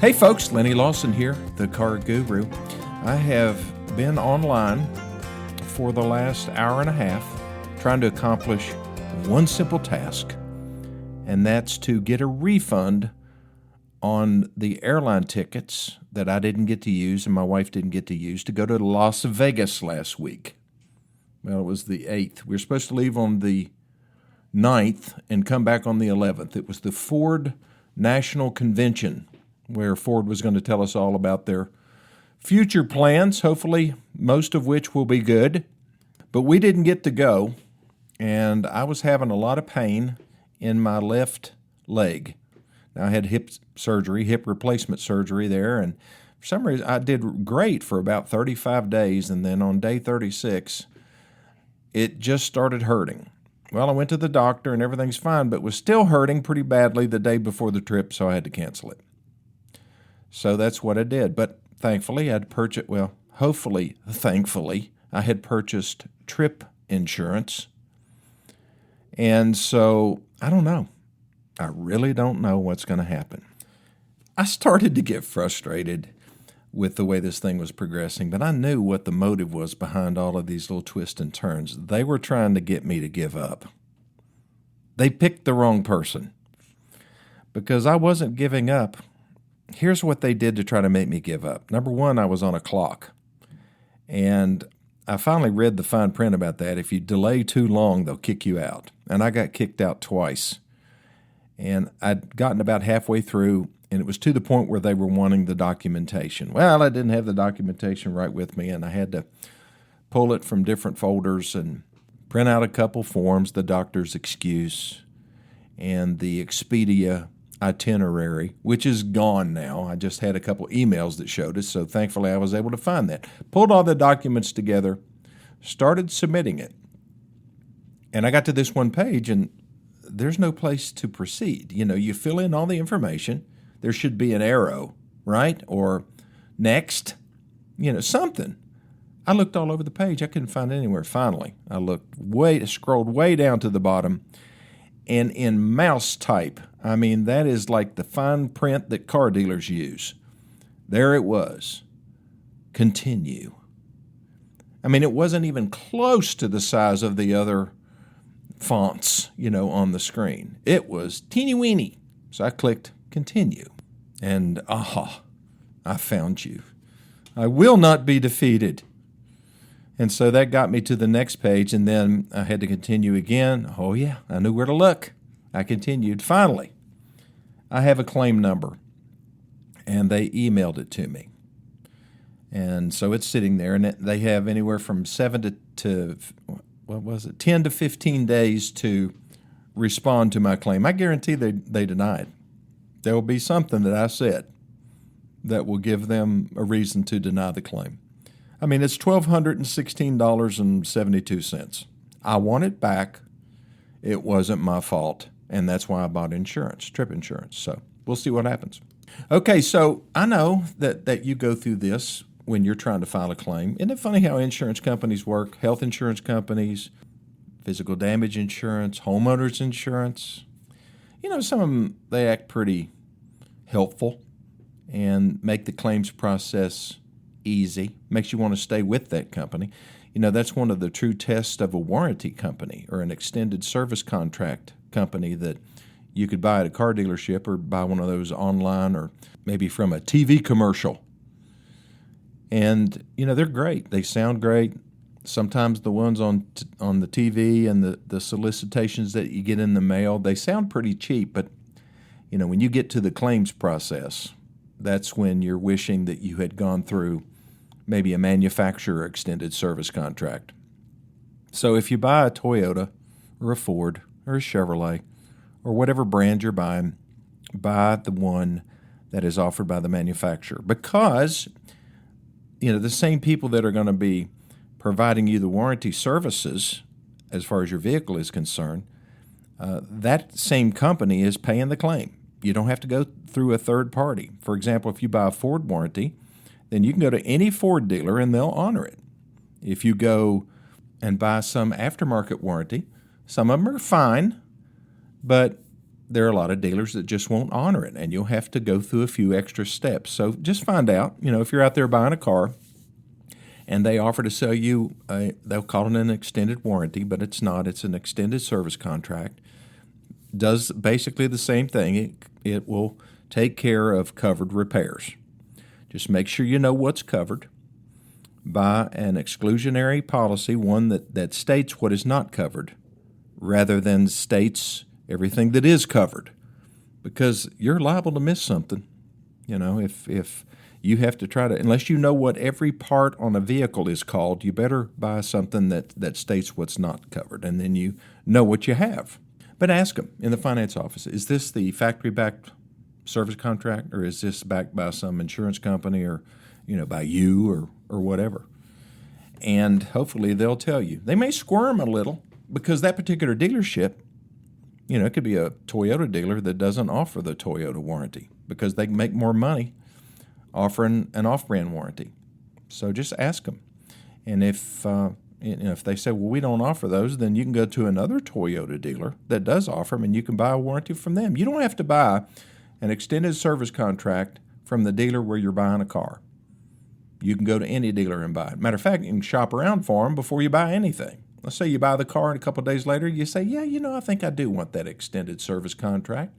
Hey folks, Lenny Lawson here, the Car Guru. I have been online for the last hour and a half trying to accomplish one simple task, and that's to get a refund on the airline tickets that I didn't get to use and my wife didn't get to use to go to Las Vegas last week. Well, it was the 8th. We were supposed to leave on the 9th and come back on the 11th. It was the Ford National Convention where Ford was going to tell us all about their future plans, hopefully most of which will be good. But we didn't get to go, and I was having a lot of pain in my left leg. Now, I had hip replacement surgery there, and for some reason I did great for about 35 days, and then on day 36, it just started hurting. Well, I went to the doctor, and everything's fine, but was still hurting pretty badly the day before the trip, so I had to cancel it. So that's what I did. But thankfully, thankfully, I had purchased trip insurance. And so I don't know. I really don't know what's going to happen. I started to get frustrated with the way this thing was progressing, but I knew what the motive was behind all of these little twists and turns. They were trying to get me to give up. They picked the wrong person because I wasn't giving up. Here's what they did to try to make me give up. Number one, I was on a clock. And I finally read the fine print about that. If you delay too long, they'll kick you out. And I got kicked out twice. And I'd gotten about halfway through, and it was to the point where they were wanting the documentation. Well, I didn't have the documentation right with me, and I had to pull it from different folders and print out a couple forms, the doctor's excuse and the Expedia itinerary, which is gone now. I just had a couple emails that showed us, so thankfully I was able to find that. Pulled all the documents together, started submitting it, and I got to this one page, and there's no place to proceed. You know, you fill in all the information. There should be an arrow, right? Or next, something. I looked all over the page. I couldn't find it anywhere. Finally, I scrolled way down to the bottom, and in mouse type, I mean, that is like the fine print that car dealers use. There it was. Continue. I mean, it wasn't even close to the size of the other fonts, on the screen. It was teeny weeny. So I clicked continue. And I found you. I will not be defeated. And so that got me to the next page, and then I had to continue again. Oh, yeah, I knew where to look. I continued. Finally, I have a claim number, and they emailed it to me. And so it's sitting there, and they have anywhere from 10 to 15 days to respond to my claim. I guarantee they deny it. There will be something that I said that will give them a reason to deny the claim. I mean, it's $1,216.72. I want it back. It wasn't my fault, and that's why I bought insurance, trip insurance. So we'll see what happens. Okay, so I know that you go through this when you're trying to file a claim. Isn't it funny how insurance companies work? Health insurance companies, physical damage insurance, homeowners insurance. Some of them, they act pretty helpful and make the claims process easy, makes you want to stay with that company. That's one of the true tests of a warranty company or an extended service contract company that you could buy at a car dealership or buy one of those online or maybe from a TV commercial. And, they're great. They sound great. Sometimes the ones on the TV and the solicitations that you get in the mail, they sound pretty cheap. But, when you get to the claims process, that's when you're wishing that you had gone through maybe a manufacturer extended service contract. So if you buy a Toyota or a Ford or a Chevrolet or whatever brand you're buying, buy the one that is offered by the manufacturer because, the same people that are going to be providing you the warranty services as far as your vehicle is concerned, that same company is paying the claim. You don't have to go through a third party. For example, if you buy a Ford warranty, then you can go to any Ford dealer and they'll honor it. If you go and buy some aftermarket warranty, some of them are fine, but there are a lot of dealers that just won't honor it, and you'll have to go through a few extra steps. So just find out, if you're out there buying a car and they offer to sell you, they'll call it an extended warranty, but it's not. It's an extended service contract. Does basically the same thing. It will take care of covered repairs. Just make sure you know what's covered. Buy an exclusionary policy, one that states what is not covered, rather than states everything that is covered, because you're liable to miss something. If you have to try to, unless you know what every part on a vehicle is called, you better buy something that states what's not covered, and then you know what you have. But ask them in the finance office, is this the factory-backed service contract, or is this backed by some insurance company, or by you or whatever? And hopefully they'll tell you. They may squirm a little because that particular dealership, it could be a Toyota dealer that doesn't offer the Toyota warranty because they can make more money offering an off-brand warranty. So just ask them. And if they say, well, we don't offer those, then you can go to another Toyota dealer that does offer them, and you can buy a warranty from them. You don't have to buy an extended service contract from the dealer where you're buying a car. You can go to any dealer and buy it. Matter of fact, you can shop around for them before you buy anything. Let's say you buy the car and a couple of days later you say, yeah, I think I do want that extended service contract.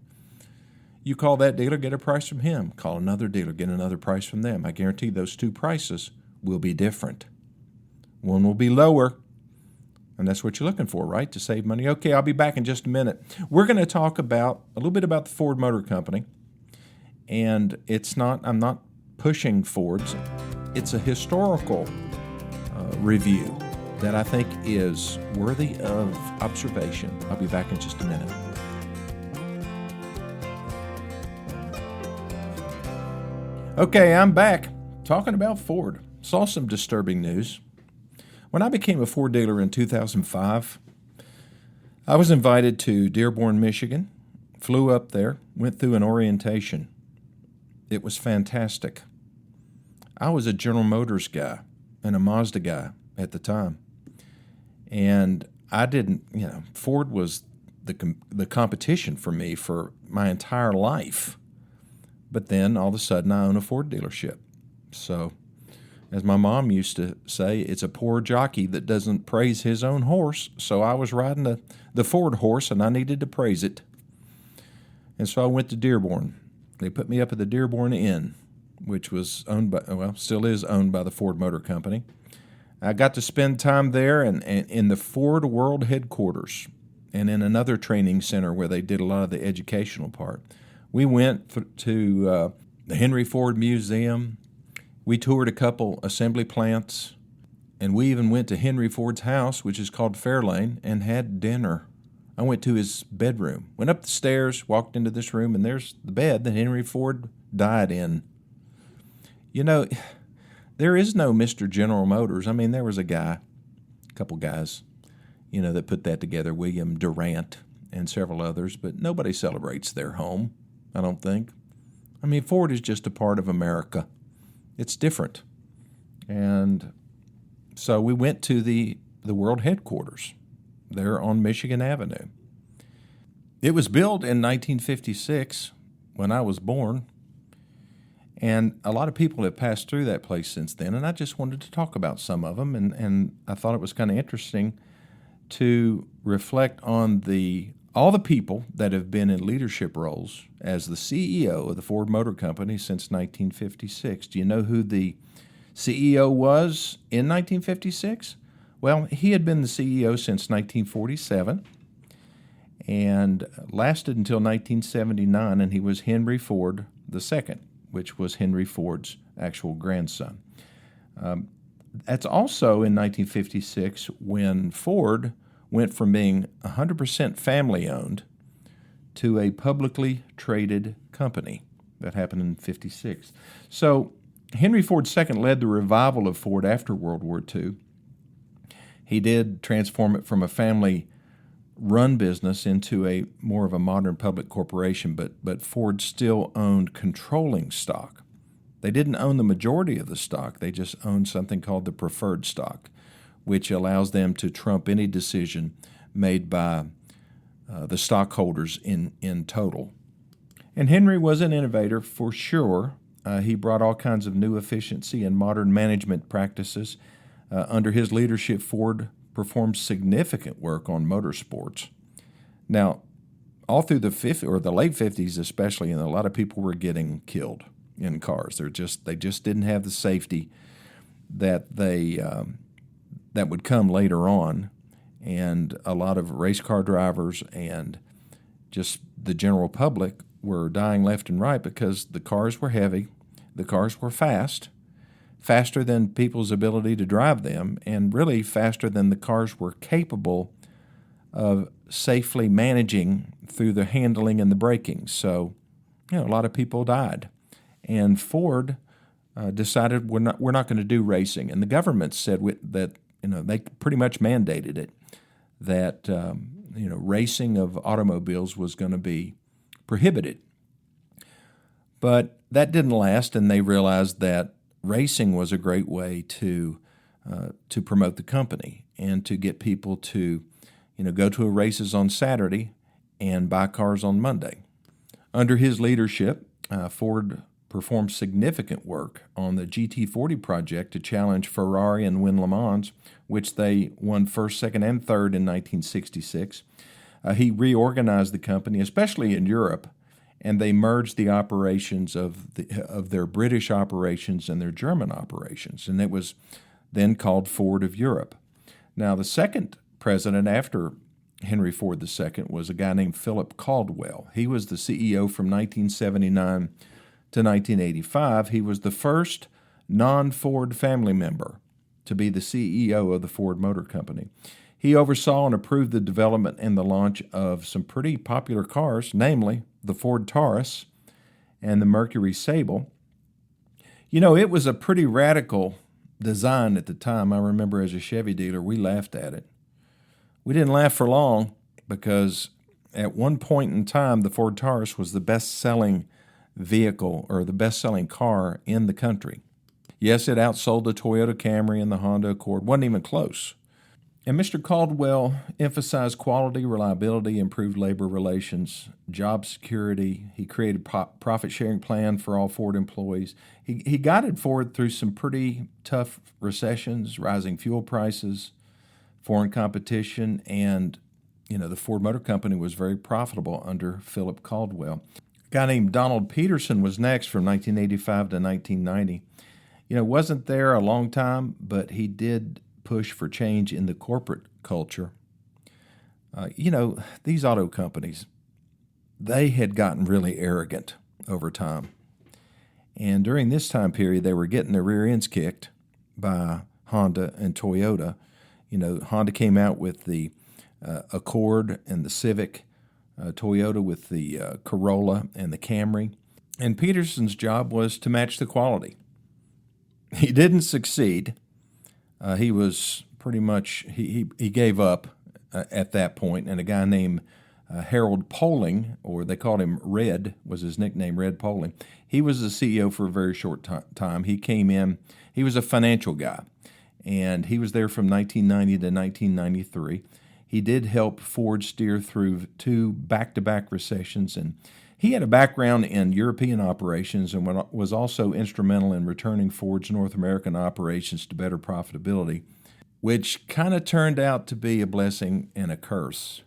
You call that dealer, get a price from him. Call another dealer, get another price from them. I guarantee those two prices will be different. One will be lower, and that's what you're looking for, right? To save money. Okay, I'll be back in just a minute. We're going to talk a little bit about the Ford Motor Company, and I'm not pushing Fords. It's a historical review that I think is worthy of observation. I'll be back in just a minute. Okay, I'm back talking about Ford. Saw some disturbing news. When I became a Ford dealer in 2005, I was invited to Dearborn, Michigan, flew up there, went through an orientation. It was fantastic. I was a General Motors guy and a Mazda guy at the time. And I didn't, Ford was the competition for me for my entire life. But then all of a sudden I own a Ford dealership. So as my mom used to say, it's a poor jockey that doesn't praise his own horse. So I was riding the Ford horse, and I needed to praise it. And so I went to Dearborn. They put me up at the Dearborn Inn, which was still is owned by the Ford Motor Company. I got to spend time there and in the Ford World headquarters and in another training center where they did a lot of the educational part. We went to the Henry Ford Museum. We toured a couple assembly plants, and we even went to Henry Ford's house, which is called Fairlane, and had dinner. I went to his bedroom, went up the stairs, walked into this room, and there's the bed that Henry Ford died in. There is no Mr. General Motors. I mean, there was a couple guys, that put that together, William Durant and several others, but nobody celebrates their home, I don't think. I mean, Ford is just a part of America. It's different. And so we went to the world headquarters there on Michigan Avenue. It was built in 1956 when I was born. And a lot of people have passed through that place since then, and I just wanted to talk about some of them, and I thought it was kind of interesting to reflect on all the people that have been in leadership roles as the CEO of the Ford Motor Company since 1956. Do you know who the CEO was in 1956? Well, he had been the CEO since 1947 and lasted until 1979, and he was Henry Ford II, which was Henry Ford's actual grandson. That's also in 1956 when Ford went from being 100% family-owned to a publicly traded company. That happened in 56. So Henry Ford II led the revival of Ford after World War II. He did transform it from a family-run business into a more of a modern public corporation, but Ford still owned controlling stock. They didn't own the majority of the stock. They just owned something called the preferred stock, which allows them to trump any decision made by the stockholders in total. And Henry was an innovator for sure. He brought all kinds of new efficiency and modern management practices. Under his leadership, Ford performed significant work on motorsports. Now, all through the late 50s especially, and a lot of people were getting killed in cars. They just didn't have the safety that that would come later on, and a lot of race car drivers and just the general public were dying left and right because the cars were heavy, the cars were faster than people's ability to drive them, and really faster than the cars were capable of safely managing through the handling and the braking. So, a lot of people died. And Ford decided we're not going to do racing. And the government said that, they pretty much mandated it, that, racing of automobiles was going to be prohibited. But that didn't last, and they realized that racing was a great way to promote the company and to get people to, go to races on Saturday and buy cars on Monday. Under his leadership, Ford performed significant work on the GT40 project to challenge Ferrari and win Le Mans, which they won first, second, and third in 1966. He reorganized the company, especially in Europe, and they merged the operations of their British operations and their German operations, and it was then called Ford of Europe. Now, the second president after Henry Ford II was a guy named Philip Caldwell. He was the CEO from 1979 to 1985. He was the first non-Ford family member to be the CEO of the Ford Motor Company. He oversaw and approved the development and the launch of some pretty popular cars, namely the Ford Taurus and the Mercury Sable. It was a pretty radical design at the time. I remember as a Chevy dealer, we laughed at it. We didn't laugh for long because at one point in time, the Ford Taurus was the best-selling vehicle or the best-selling car in the country. Yes, it outsold the Toyota Camry and the Honda Accord. Wasn't even close. And Mr. Caldwell emphasized quality, reliability, improved labor relations, job security. He created a profit-sharing plan for all Ford employees. He guided Ford through some pretty tough recessions, rising fuel prices, foreign competition, and the Ford Motor Company was very profitable under Philip Caldwell. A guy named Donald Peterson was next from 1985 to 1990. Wasn't there a long time, but he did push for change in the corporate culture. These auto companies, they had gotten really arrogant over time. And during this time period, they were getting their rear ends kicked by Honda and Toyota. Honda came out with the Accord and the Civic, Toyota with the Corolla and the Camry. And Peterson's job was to match the quality. He didn't succeed. He was pretty much, he gave up at that point, and a guy named Harold Poling, or they called him Red, was his nickname, Red Poling. He was the CEO for a very short time. He came in, he was a financial guy, and he was there from 1990 to 1993. He did help Ford steer through 2 back-to-back recessions, and he had a background in European operations and was also instrumental in returning Ford's North American operations to better profitability, which kind of turned out to be a blessing and a curse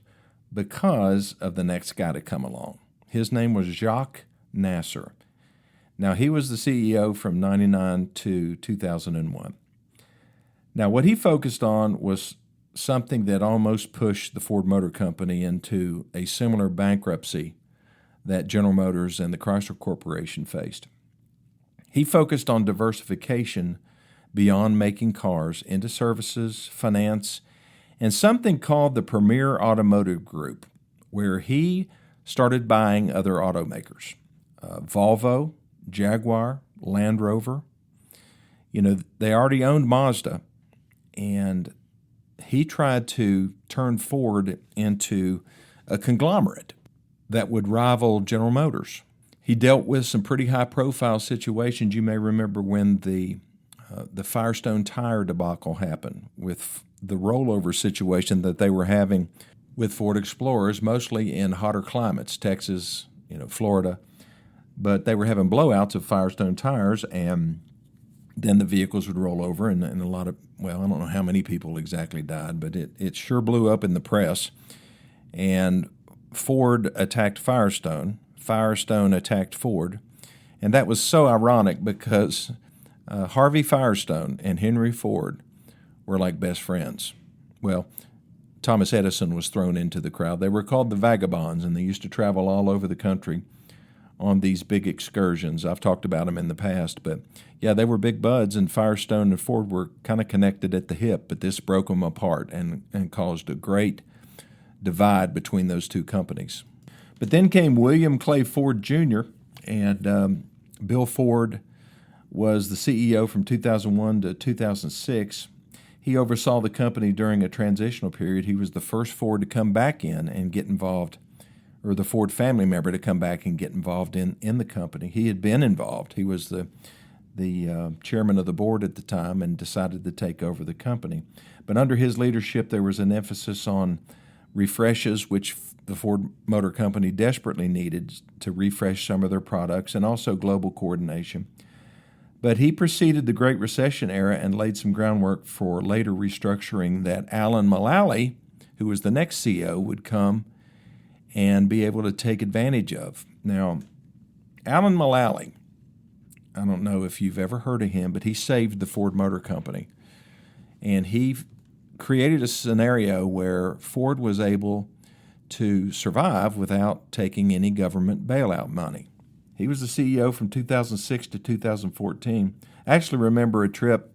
because of the next guy to come along. His name was Jacques Nasser. Now, he was the CEO from 1999 to 2001. Now, what he focused on was something that almost pushed the Ford Motor Company into a similar bankruptcy that General Motors and the Chrysler Corporation faced. He focused on diversification beyond making cars into services, finance, and something called the Premier Automotive Group, where he started buying other automakers. Volvo, Jaguar, Land Rover. They already owned Mazda, and he tried to turn Ford into a conglomerate that would rival General Motors. He dealt with some pretty high-profile situations. You may remember when the Firestone tire debacle happened with the rollover situation that they were having with Ford Explorers, mostly in hotter climates, Texas, Florida. But they were having blowouts of Firestone tires, and then the vehicles would roll over, and a lot of, I don't know how many people exactly died, but it sure blew up in the press. And Ford attacked Firestone. Firestone attacked Ford. And that was so ironic because Harvey Firestone and Henry Ford were like best friends. Well, Thomas Edison was thrown into the crowd. They were called the Vagabonds, and they used to travel all over the country on these big excursions. I've talked about them in the past, but yeah, they were big buds, and Firestone and Ford were kind of connected at the hip, but this broke them apart and caused a great divide between those two companies. But then came William Clay Ford Jr., and Bill Ford was the CEO from 2001 to 2006. He oversaw the company during a transitional period. He was the first Ford to come back in and get involved, or the Ford family member to come back and get involved in the company. He had been involved. He was the chairman of the board at the time and decided to take over the company. But under his leadership, there was an emphasis on refreshes, which the Ford Motor Company desperately needed to refresh some of their products, and also global coordination. But he preceded the Great Recession era and laid some groundwork for later restructuring that Alan Mulally, who was the next CEO, would come and be able to take advantage of. Now, Alan Mulally, I don't know if you've ever heard of him, but he saved the Ford Motor Company. And he created a scenario where Ford was able to survive without taking any government bailout money. He was the CEO from 2006 to 2014. I actually remember a trip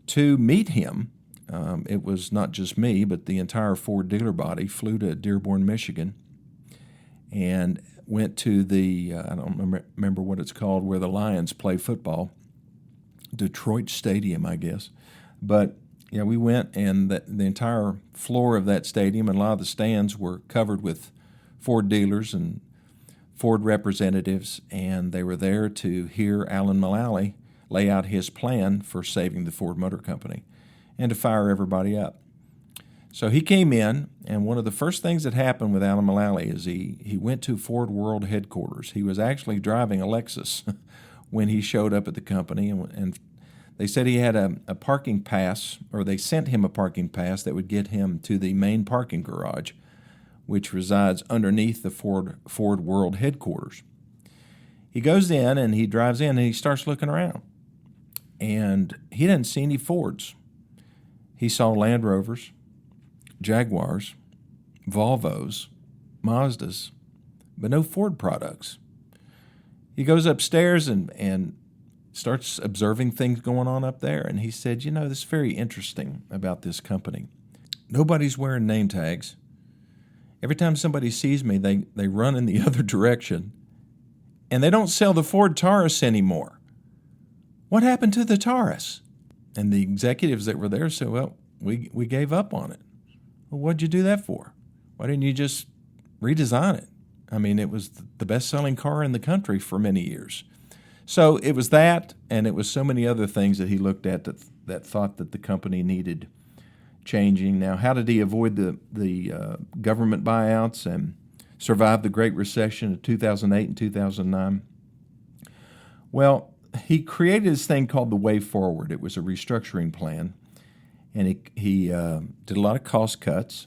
to meet him. It was not just me, but the entire Ford dealer body flew to Dearborn, Michigan, and went to the, I don't remember what it's called, where the Lions play football, Detroit Stadium, I guess. But yeah, we went, and the entire floor of that stadium and a lot of the stands were covered with Ford dealers and Ford representatives, and they were there to hear Alan Mulally lay out his plan for saving the Ford Motor Company and to fire everybody up. So he came in, and one of the first things that happened with Alan Mulally is he went to Ford World headquarters. He was actually driving a Lexus when he showed up at the company, and they said he had a parking pass, or they sent him a parking pass that would get him to the main parking garage, which resides underneath the Ford World headquarters. He goes in, and he drives in, and he starts looking around. And he didn't see any Fords. He saw Land Rovers, Jaguars, Volvos, Mazdas, but no Ford products. He goes upstairs and starts observing things going on up there, and he said, this is very interesting about this company. Nobody's wearing name tags. Every time somebody sees me, they run in the other direction, and they don't sell the Ford Taurus anymore. What happened to the Taurus? And the executives that were there said, well, we gave up on it. Well, what'd you do that for? Why didn't you just redesign it? I mean, it was the best-selling car in the country for many years. So it was that, and it was so many other things that he looked at that thought that the company needed changing. Now, how did he avoid the government buyouts and survive the Great Recession of 2008 and 2009? Well, he created this thing called the Way Forward. It was a restructuring plan, and he did a lot of cost cuts.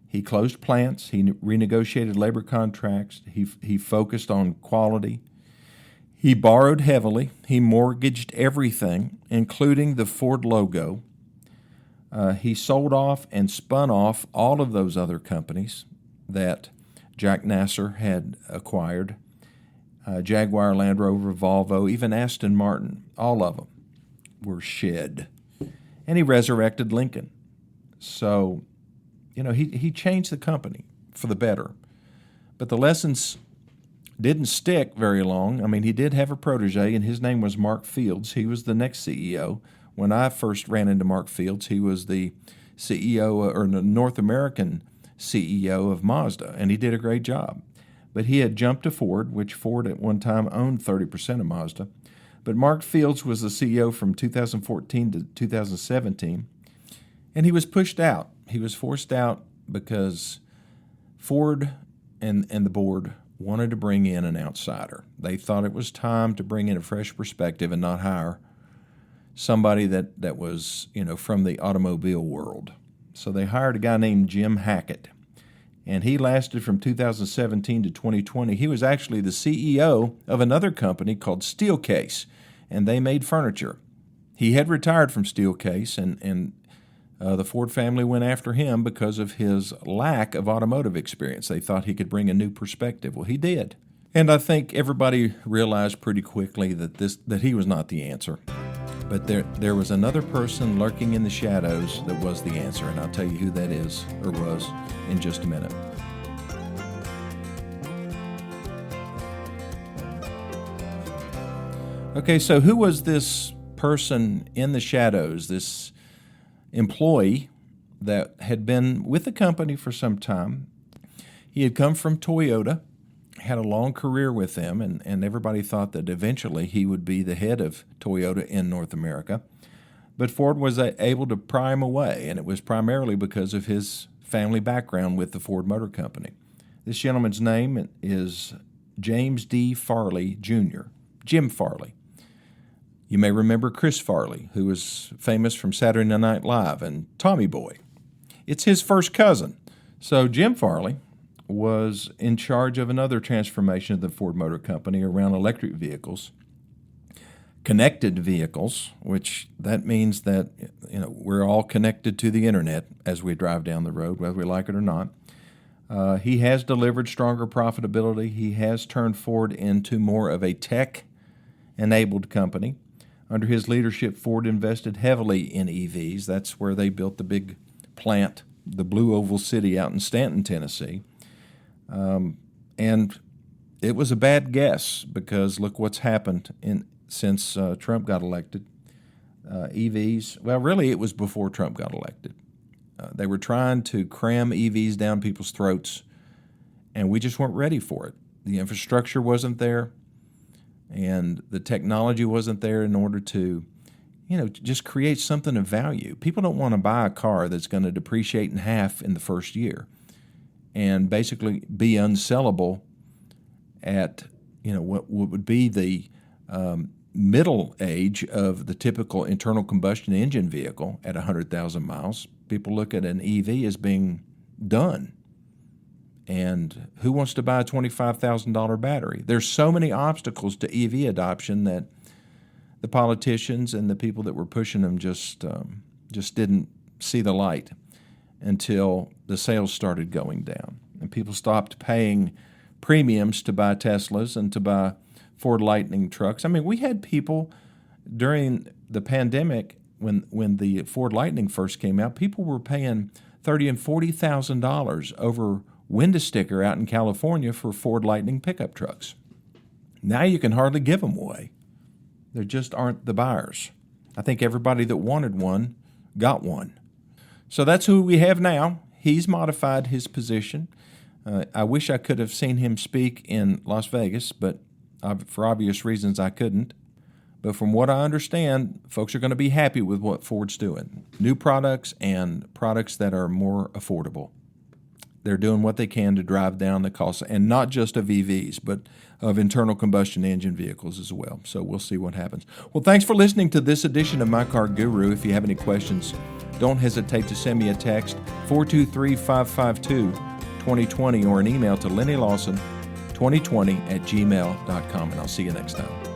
He closed plants. He renegotiated labor contracts. He focused on quality. He borrowed heavily. He mortgaged everything, including the Ford logo. He sold off and spun off all of those other companies that Jack Nasser had acquired. Jaguar, Land Rover, Volvo, even Aston Martin, all of them were shed. And he resurrected Lincoln. So, he changed the company for the better. But the lessons didn't stick very long. I mean, he did have a protege, and his name was Mark Fields. He was the next CEO. When I first ran into Mark Fields, he was the CEO, or the North American CEO of Mazda, and he did a great job. But he had jumped to Ford, which Ford at one time owned 30% of Mazda. But Mark Fields was the CEO from 2014 to 2017, and he was pushed out. He was forced out because Ford and the board wanted to bring in an outsider. They thought it was time to bring in a fresh perspective and not hire somebody that was, from the automobile world. So they hired a guy named Jim Hackett, and he lasted from 2017 to 2020. He was actually the CEO of another company called Steelcase, and they made furniture. He had retired from Steelcase, and the Ford family went after him because of his lack of automotive experience. They thought he could bring a new perspective. Well, he did. And I think everybody realized pretty quickly that he was not the answer. But there was another person lurking in the shadows that was the answer, and I'll tell you who that is, or was, in just a minute. Okay, so who was this person in the shadows, this employee that had been with the company for some time? He had come from Toyota, had a long career with them, and everybody thought that eventually he would be the head of Toyota in North America. But Ford was able to pry him away, and it was primarily because of his family background with the Ford Motor Company. This gentleman's name is James D. Farley, Jr., Jim Farley. You may remember Chris Farley, who was famous from Saturday Night Live, and Tommy Boy. It's his first cousin. So Jim Farley was in charge of another transformation of the Ford Motor Company around electric vehicles, connected vehicles, which that means that we're all connected to the internet as we drive down the road, whether we like it or not. He has delivered stronger profitability. He has turned Ford into more of a tech-enabled company. Under his leadership, Ford invested heavily in EVs. That's where they built the big plant, the Blue Oval City out in Stanton, Tennessee. And it was a bad guess because look what's happened since Trump got elected. EVs, well, really it was before Trump got elected. They were trying to cram EVs down people's throats, and we just weren't ready for it. The infrastructure wasn't there, and the technology wasn't there in order to, just create something of value. People don't want to buy a car that's going to depreciate in half in the first year and basically be unsellable at, what would be the middle age of the typical internal combustion engine vehicle at 100,000 miles. People look at an EV as being done. And who wants to buy a $25,000 battery? There's so many obstacles to EV adoption that the politicians and the people that were pushing them just didn't see the light until the sales started going down. And people stopped paying premiums to buy Teslas and to buy Ford Lightning trucks. I mean, we had people during the pandemic when the Ford Lightning first came out, people were paying $30,000 and $40,000 over window sticker out in California for Ford Lightning pickup trucks. Now you can hardly give them away. There just aren't the buyers. I think everybody that wanted one got one. So that's who we have now. He's modified his position. I wish I could have seen him speak in Las Vegas, but for obvious reasons I couldn't. But from what I understand, folks are going to be happy with what Ford's doing. New products and products that are more affordable. They're doing what they can to drive down the cost, and not just of EVs, but of internal combustion engine vehicles as well. So we'll see what happens. Well, thanks for listening to this edition of My Car Guru. If you have any questions, don't hesitate to send me a text, 423-552-2020, or an email to LennyLawson2020@gmail.com, and I'll see you next time.